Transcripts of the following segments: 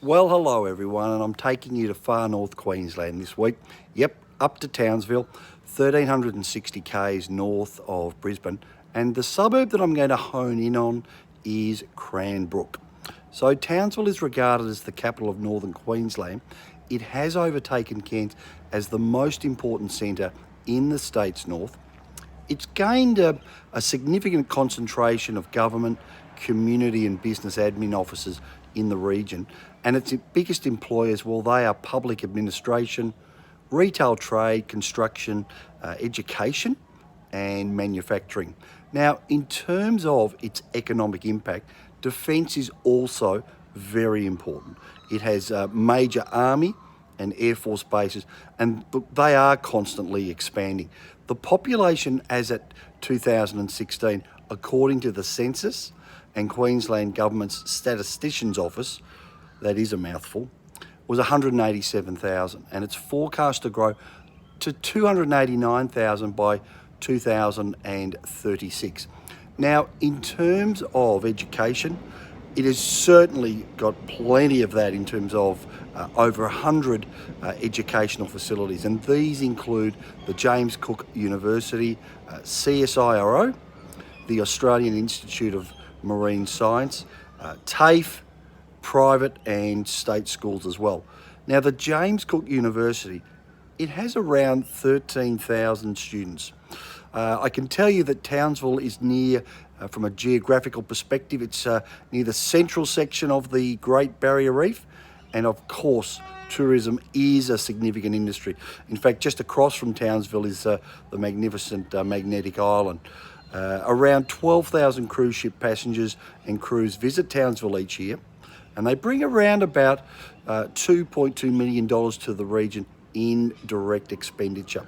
Well, hello everyone, and I'm taking you to far north Queensland this week. Yep, up to Townsville, 1360 k's north of Brisbane, and the suburb that I'm going to hone in on is Cranbrook. So Townsville is regarded as the capital of northern Queensland. It has overtaken Cairns as the most important centre in the state's north. It's gained a significant concentration of government, community and business admin offices in the region, and its biggest employers, well, they are public administration, retail trade, construction, education and manufacturing. Now, in terms of its economic impact, defence is also very important. It has major army and Air Force bases, and they are constantly expanding. The population as at 2016, according to the census and Queensland Government's Statisticians Office, that is a mouthful, was 187,000, and it's forecast to grow to 289,000 by 2036. Now, in terms of education, it has certainly got plenty of that in terms of over 100 educational facilities, and these include the James Cook University, CSIRO, the Australian Institute of Marine Science, TAFE, private and state schools as well. Now, the James Cook University, it has around 13,000 students. I can tell you that Townsville is near, from a geographical perspective, it's near the central section of the Great Barrier Reef, and of course, tourism is a significant industry. In fact, just across from Townsville is the magnificent Magnetic Island. Around 12,000 cruise ship passengers and crews visit Townsville each year, and they bring around about $2.2 million to the region in direct expenditure.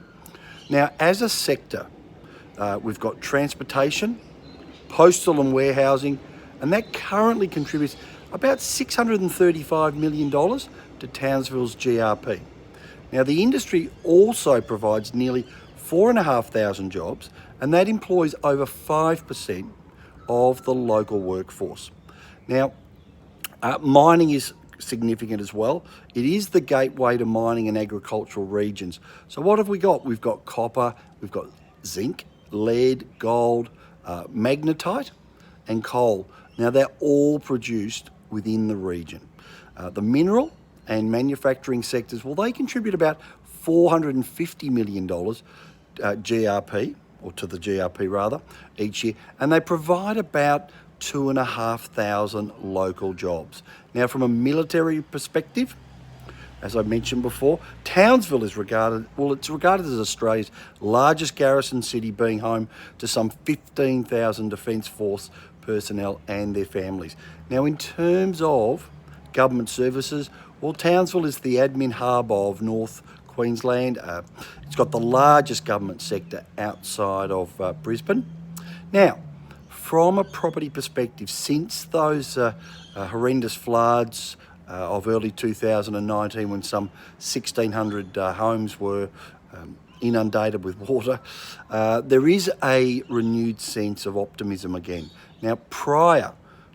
Now, as a sector, we've got transportation, postal and warehousing, and that currently contributes about $635 million to Townsville's GRP. Now, the industry also provides nearly 4,500 jobs, and that employs over 5% of the local workforce. Now, mining is significant as well. It is the gateway to mining and agricultural regions. So what have we got? We've got copper, we've got zinc, lead, gold, magnetite and coal. Now, they're all produced within the region. The mineral and manufacturing sectors, well, they contribute about $450 million GRP, or to the GRP rather, each year, and they provide about 2,500 local jobs. Now, from a military perspective, as I mentioned before, Townsville is regarded as Australia's largest garrison city, being home to some 15,000 Defence Force personnel and their families. Now, in terms of government services, well, Townsville is the admin hub of North Queensland. It's got the largest government sector outside of Brisbane. Now, from a property perspective, since those horrendous floods of early 2019, when some 1,600 homes were inundated with water, there is a renewed sense of optimism again. Now, prior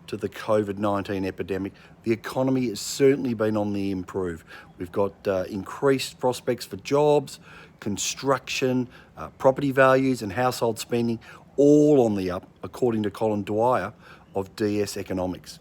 to the COVID-19 epidemic, the economy has certainly been on the improve. We've got increased prospects for jobs, construction, property values and household spending, all on the up, according to Colin Dwyer of DS Economics.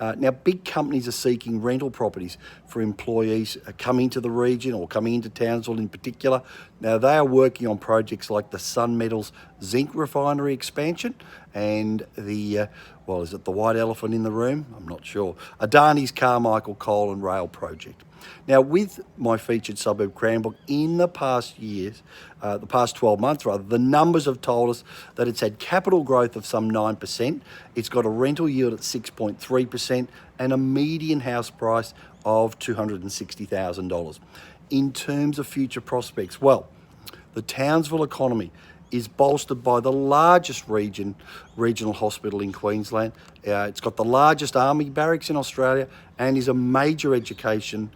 Now, big companies are seeking rental properties for employees coming to the region or coming into Townsville in particular. Now, they are working on projects like the Sun Metals zinc refinery expansion and the, well, is it the white elephant in the room? I'm not sure. Adani's Carmichael Coal and Rail project. Now, with my featured suburb Cranbrook, in the past years, the past 12 months rather, the numbers have told us that it's had capital growth of some 9%, it's got a rental yield at 6.3% and a median house price of $260,000. In terms of future prospects, well, the Townsville economy is bolstered by the largest regional hospital in Queensland. It's got the largest army barracks in Australia and is a major education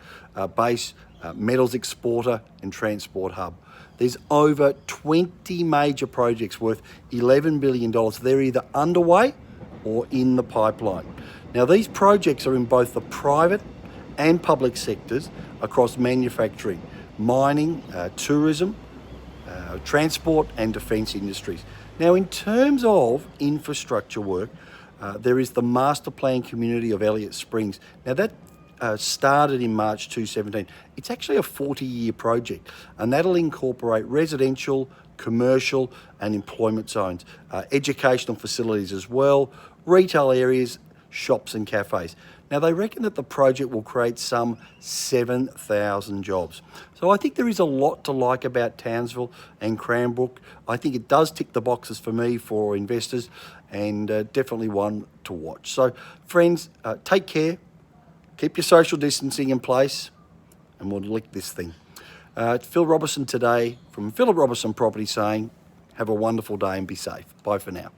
base, metals exporter and transport hub. There's over 20 major projects worth $11 billion. They're either underway or in the pipeline. Now, these projects are in both the private and public sectors across manufacturing, mining, tourism, transport and defence industries. Now, in terms of infrastructure work, there is the master plan community of Elliott Springs. Now, that started in March 2017. It's actually a 40-year project, and that'll incorporate residential, commercial and employment zones, educational facilities as well, retail areas, shops and cafes. Now, they reckon that the project will create some 7,000 jobs. So I think there is a lot to like about Townsville and Cranbrook. I think it does tick the boxes for me, for investors, and definitely one to watch. So friends, take care, keep your social distancing in place, and we'll lick this thing. Phil Robison today from Philip Robison Property saying, have a wonderful day and be safe. Bye for now.